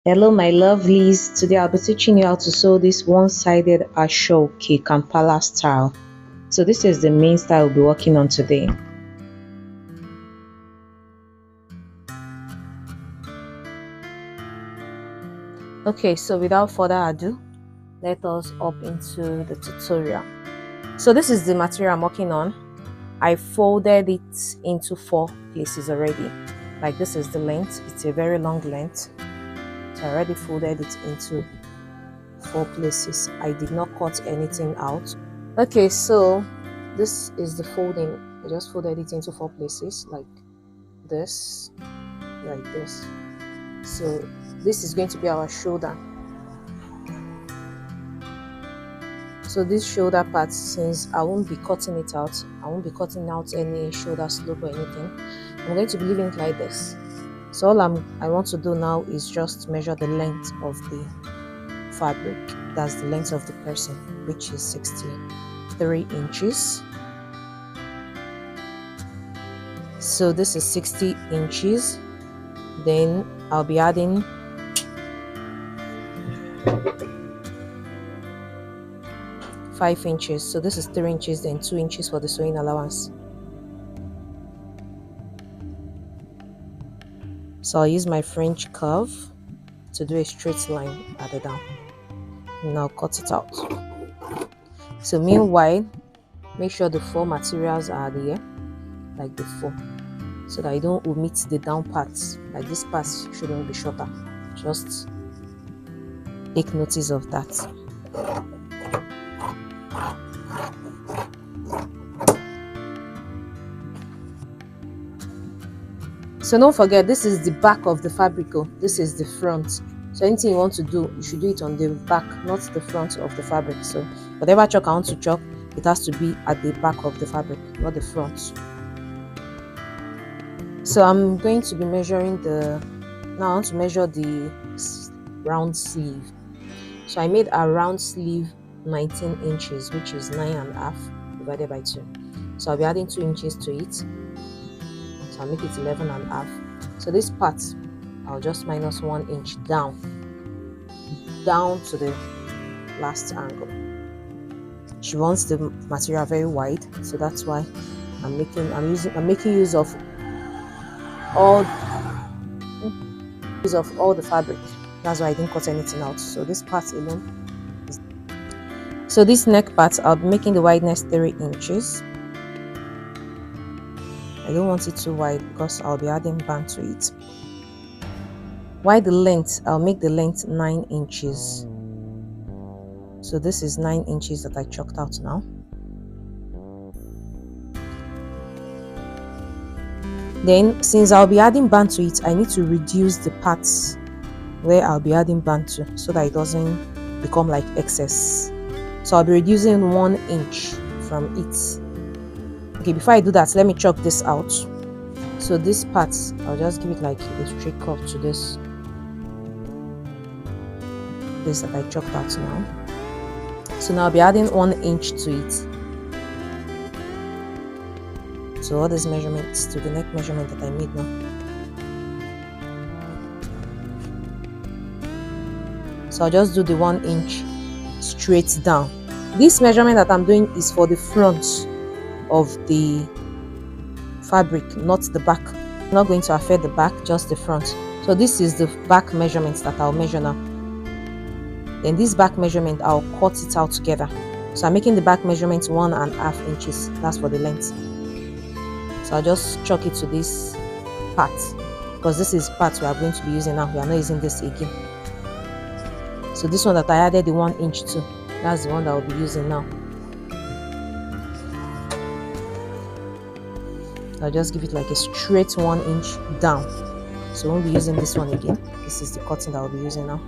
Hello my lovelies, today I'll be teaching you how to sew this one-sided ashoke Kampala style. So this is the main style we'll be working on today. Okay, so without further ado, let us hop into the tutorial. So this is the material I'm working on. I folded it into 4 places already. Like this is the length, it's a very long length. So I already folded it into 4 places. I did not cut anything out. Okay, so this is the folding. I just folded it into 4 places like this. So this is going to be our shoulder. So this shoulder part, since I won't be cutting it out, I won't be cutting out any shoulder slope or anything, I'm going to be leaving it like this. So all I want to do now is just measure the length of the fabric. That's the length of the person, which is 63 inches. So this is 60 inches. Then I'll be adding 5 inches. So this is 3 inches, then 2 inches for the sewing allowance. So I'll use my French curve to do a straight line at the down. Now cut it out. So meanwhile, make sure the 4 materials are there, like before, so that I don't omit the down parts. Like this part shouldn't be shorter. Just take notice of that. So don't forget, this is the back of the fabric. This is the front. So anything you want to do, you should do it on the back, not the front of the fabric. So whatever chalk I want to chalk, it has to be at the back of the fabric, not the front. So I'm going to be measuring now I want to measure the round sleeve. So I made a round sleeve 19 inches, which is 9.5 divided by 2. So I'll be adding 2 inches to it. So I'll make it 11.5. So this part, I'll just minus 1 inch down to the last angle. She wants the material very wide, so that's why I'm making use of all the fabric. That's why I didn't cut anything out. So this part alone is... So this neck part, I'll be making the wideness 3 inches. I don't want it too wide because I'll be adding band to it. While the length, I'll make the length 9 inches. So this is 9 inches that I chalked out now. Then, since I'll be adding band to it, I need to reduce the parts where I'll be adding band to, so that it doesn't become like excess. So I'll be reducing 1 inch from it. Okay, before I do that, let me chalk this out. So this part, I'll just give it like a straight curve to this that I chalked out now. So now I'll be adding 1 inch to it. So all these measurements to the neck measurement that I made now. So I'll just do the 1 inch straight down. This measurement that I'm doing is for the front of the fabric, not the back. I'm not going to affect the back, just the front. So this is the back measurements that I'll measure now. Then this back measurement, I'll cut it out together. So I'm making the back measurement 1.5 inches. That's for the length. So I'll just chalk it to this part, because this is part we are going to be using now. We are not using this again. So this one that I added the 1 inch to, that's the one that I'll be using now. I'll just give it like a straight 1 inch down. So I won't be using this one again. This is the cutting that I'll be using now.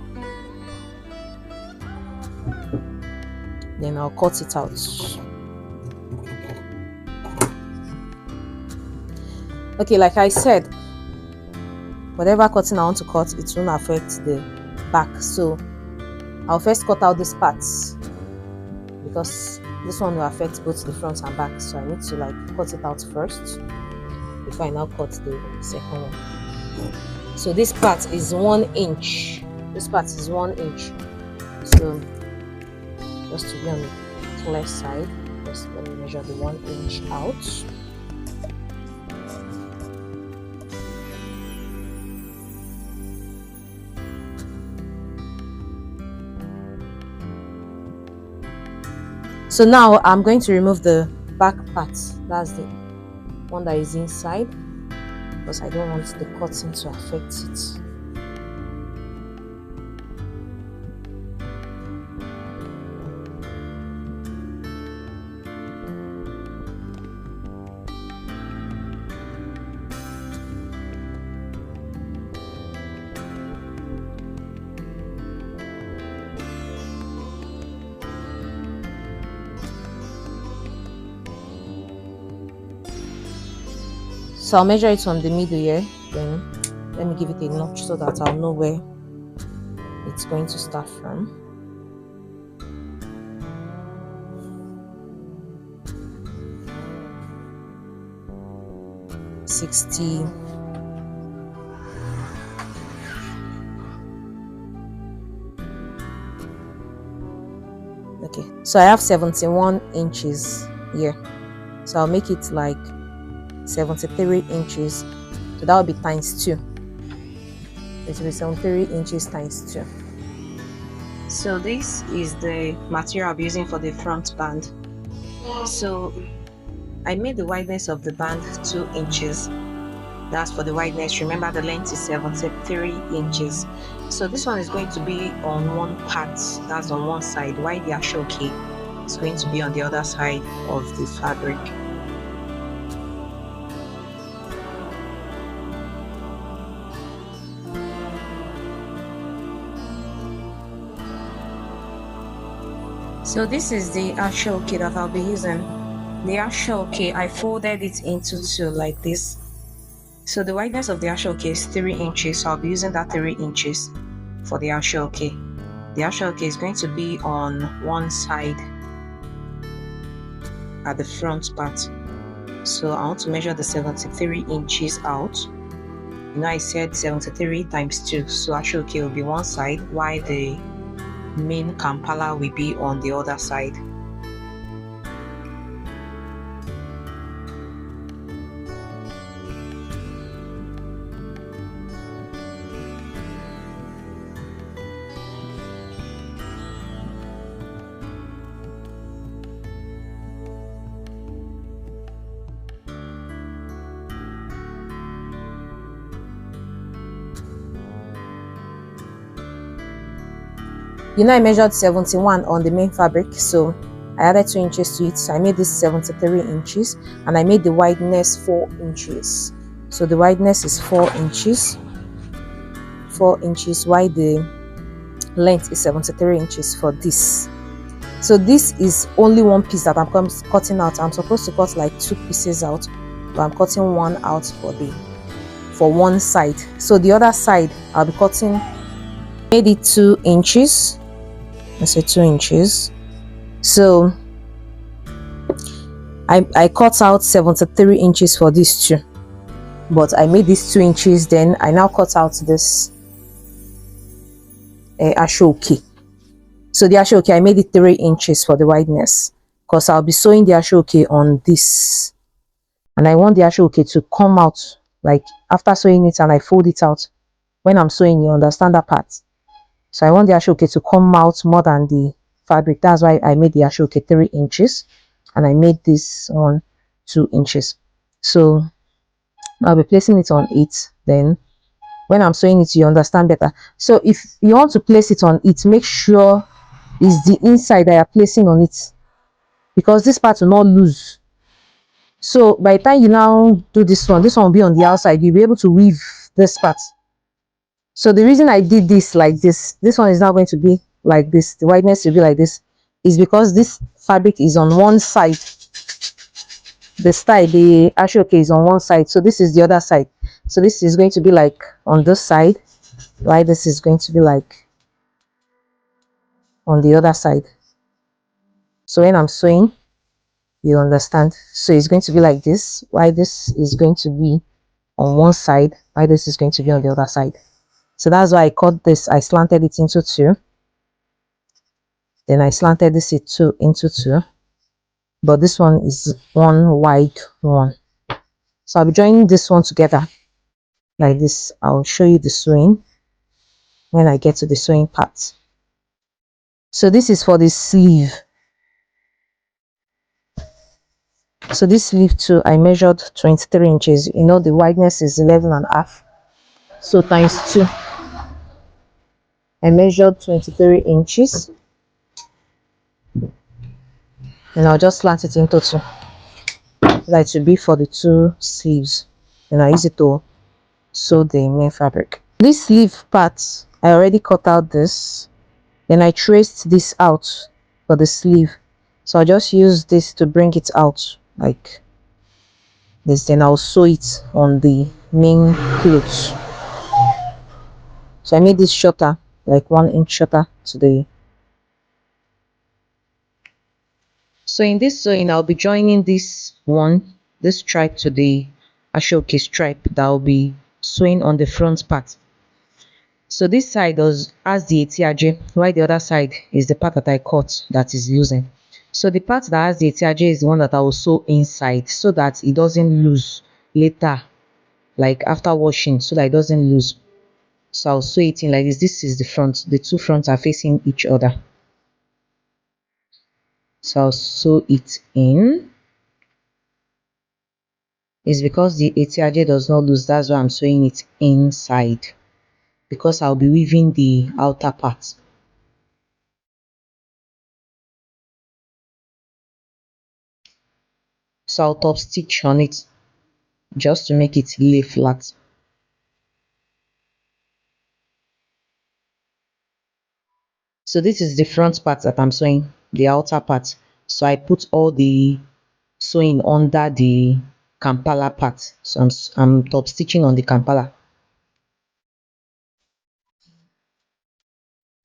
Then I'll cut it out. Okay, like I said, whatever cutting I want to cut, it won't affect the back. So I'll first cut out these parts, because this one will affect both the front and back. So I need to like cut it out first before I now cut the second one. So this part is 1 inch this part is 1 inch, so just to be on the clear side, just let me measure the 1 inch out. So now I'm going to remove the back part, that's the one that is inside, because I don't want the cutting to affect it. So I'll measure it from the middle here, then let me give it a notch so that I'll know where it's going to start from. Okay, so I have 71 inches here, so I'll make it like 73 inches, so that will be times 2. It will be 73 inches times 2. So this is the material I'll be using for the front band. So I made the wideness of the band 2 inches. That's for the wideness. Remember, the length is 73 inches. So this one is going to be on one part, that's on one side, while the ashoke is going to be on the other side of the fabric. So this is the ashoke that I'll be using. The ashoke, I folded it into 2 like this. So the wideness of the ashoke is 3 inches, so I'll be using that 3 inches for the ashoke. The ashoke is going to be on one side at the front part. So I want to measure the 73 inches out. You know, I said 73 times 2, so ashoke will be one side while the main kampala will be on the other side. You know, I measured 71 on the main fabric, so I added 2 inches to it. So I made this 73 inches, and I made the wideness 4 inches. So the wideness is 4 inches. 4 inches, while the length is 73 inches for this. So this is only one piece that I'm cutting out. I'm supposed to cut like 2 pieces out, but I'm cutting one out for one side. So the other side I'll be cutting, made it 2 inches. I say 2 inches. So I cut out 73 inches for this too, but I made this 2 inches. Then I now cut out this ashoke. So the ashoke, I made it 3 inches for the wideness, because I'll be sewing the ashoke on this, and I want the ashoke to come out like after sewing it, and I fold it out. When I'm sewing, you understand that part. So I want the ashoke to come out more than the fabric. That's why I made the ashoke 3 inches, and I made this one 2 inches. So I'll be placing it on it. Then when I'm sewing it, you understand better. So if you want to place it on it, make sure it's the inside that you're placing on it, because this part will not lose. So by the time you now do this one will be on the outside. You'll be able to weave this part. So the reason I did this like this one is now going to be like this, the wideness will be like this, is because this fabric is on one side. The style, the ashoke is on one side, so this is the other side. So this is going to be like on this side, while this is going to be like on the other side. So when I'm sewing, you understand. So it's going to be like this, while this is going to be on one side, while this is going to be on the other side. So that's why I cut this. I slanted it into two. Then I slanted this into two. But this one is one wide one. So I'll be joining this one together like this. I'll show you the sewing when I get to the sewing part. So this is for the sleeve. So this sleeve too, I measured 23 inches. You know, the wideness is 11 and a half. So times two, I measured 23 inches. And I'll just slant it into two. That to be for the two sleeves. And I use it to sew the main fabric. This sleeve part, I already cut out this. Then I traced this out for the sleeve. So I'll just use this to bring it out like this. Then I'll sew it on the main clothes. So I made this shorter, like 1 inch shorter to the. So in this sewing, I'll be joining this stripe to the ashoke stripe that I'll be sewing on the front part. So this side has the etiaje, while the other side is the part that I cut that is losing. So the part that has the etiaje is the one that I will sew inside so that it doesn't lose later, like after washing, so that it doesn't lose. So I'll sew it in like this. This is the front. The two fronts are facing each other. So I'll sew it in. It's because the etiaje does not lose. That's why I'm sewing it inside, because I'll be weaving the outer part. So I'll top stitch on it just to make it lay flat. So this is the front part that I'm sewing, the outer part. So I put all the sewing under the kampala part. So I'm top stitching on the kampala.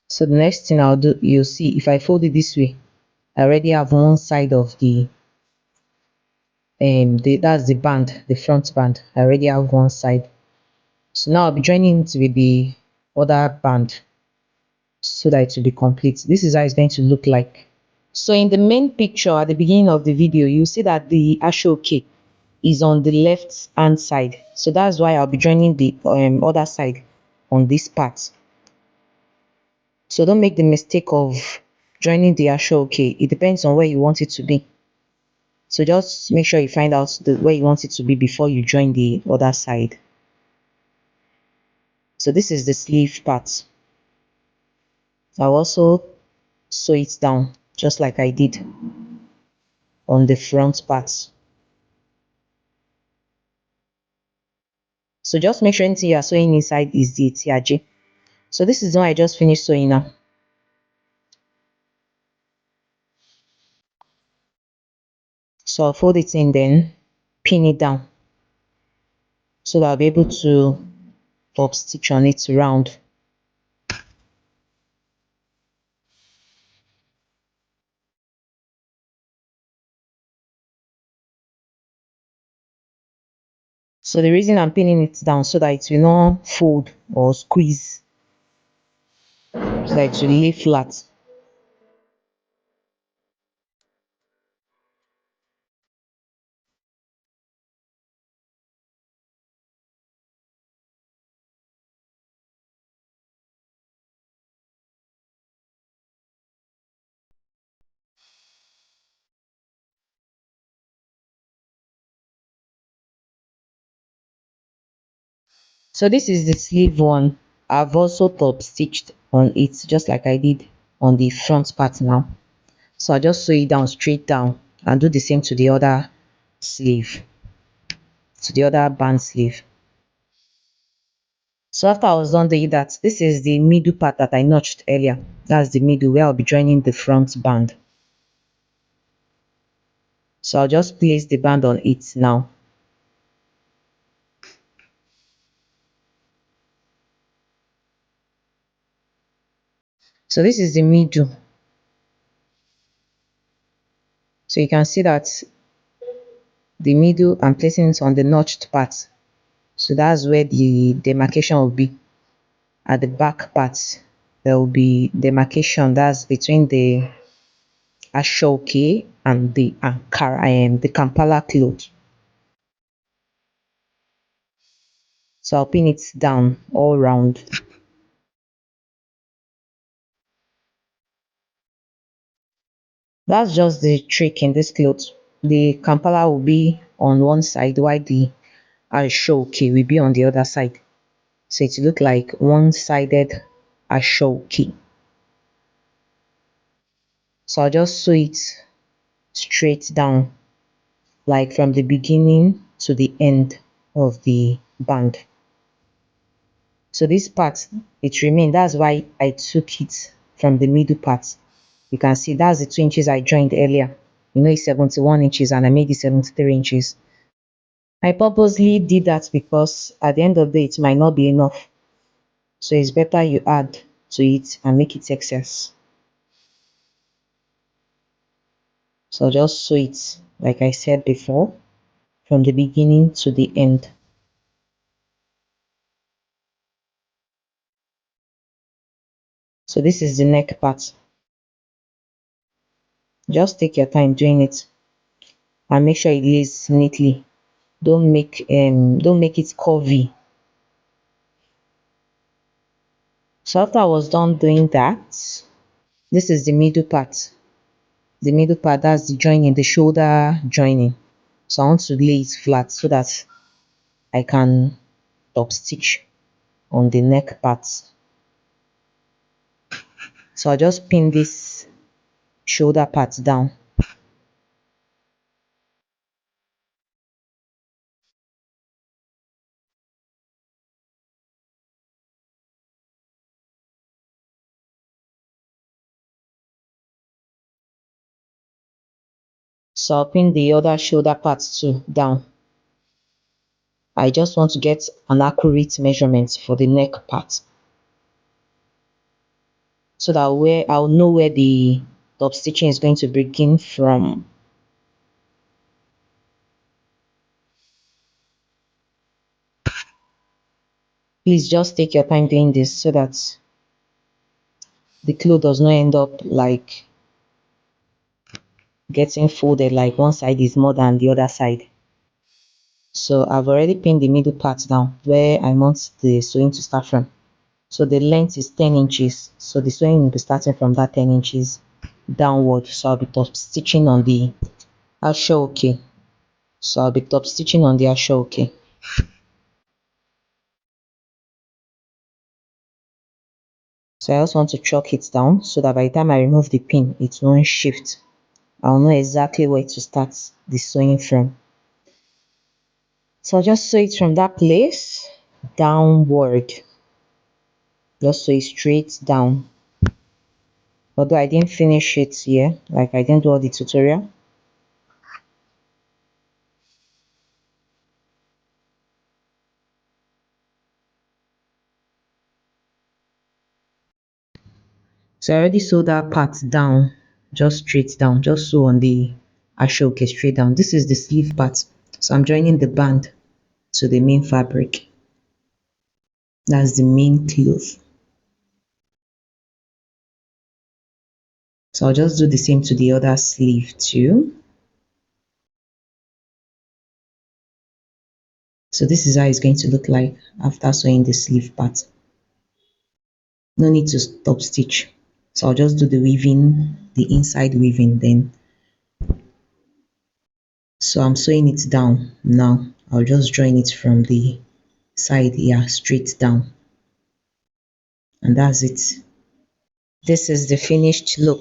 So the next thing I'll do, you'll see if I fold it this way, I already have one side of that's the band, the front band. I already have one side. So now I'll be joining it with the other band so that it will be complete. This is how it's going to look like. So in the main picture at the beginning of the video, you see that the ashoke is on the left hand side. So that's why I'll be joining the other side on this part. So don't make the mistake of joining the ashoke. It depends on where you want it to be. So just make sure you find out where you want it to be before you join the other side. So this is the sleeve part. I'll also sew it down just like I did on the front part. So just make sure anything you are sewing inside is the tiaje. So this is the one I just finished sewing now. So I'll fold it in, then pin it down so that I'll be able to top stitch on it round. So the reason I'm pinning it down so that it will not fold or squeeze, so that it will lay flat. So this is the sleeve one. I've also top stitched on it just like I did on the front part now. So I'll just sew it down straight down and do the same to the other sleeve, to the other band sleeve. So after I was done doing that, this is the middle part that I notched earlier. That's the middle where I'll be joining the front band. So I'll just place the band on it now. So this is the middle. So you can see that the middle I'm placing it on the notched part. So that's where the demarcation will be. At the back part, there will be demarcation, that's between the ashoke and the ankara and the kampala cloth. So I'll pin it down all round. That's just the trick in this cloth. The kampala will be on one side while the ashoke will be on the other side. So it look like one-sided ashoke. So I'll just sew it straight down, like from the beginning to the end of the band. So this part, it remained. That's why I took it from the middle part. You can see that's the 2 inches I joined earlier. You know, it's 71 inches and I made it 73 inches. I purposely did that because at the end of the day, it might not be enough. So it's better you add to it and make it excess. So just sew it, like I said before, from the beginning to the end. So this is the neck part. Just take your time doing it and make sure it lays neatly. Don't make it curvy. So after I was done doing that, this is the middle part. The middle part, that's the joining, the shoulder joining. So I want to lay it flat so that I can top stitch on the neck part. So I'll just pin this shoulder part down. So I'll pin the other shoulder part too down. I just want to get an accurate measurement for the neck part so that where I'll know where the top stitching is going to begin from. Please just take your time doing this so that the cloth does not end up like getting folded, like one side is more than the other side. So I've already pinned the middle part down where I want the sewing to start from. So the length is 10 inches. So the sewing will be starting from that 10 inches downward. So I'll be top stitching on the ashoke. So I'll be top stitching on the ashoke. So I also want to chalk it down so that by the time I remove the pin, it won't shift. I'll know exactly where to start the sewing from. So I'll just sew it from that place downward. Just sew it straight down. Although I didn't finish it here, like I didn't do all the tutorial. So I already sewed that part down, just straight down, just sew on the ashoke straight down. This is the sleeve part. So I'm joining the band to the main fabric. That's the main cloth. So I'll just do the same to the other sleeve too. So this is how it's going to look like after sewing the sleeve part. No need to stop stitch. So I'll just do the weaving, the inside weaving then. So I'm sewing it down now. I'll just join it from the side here straight down. And that's it. This is the finished look.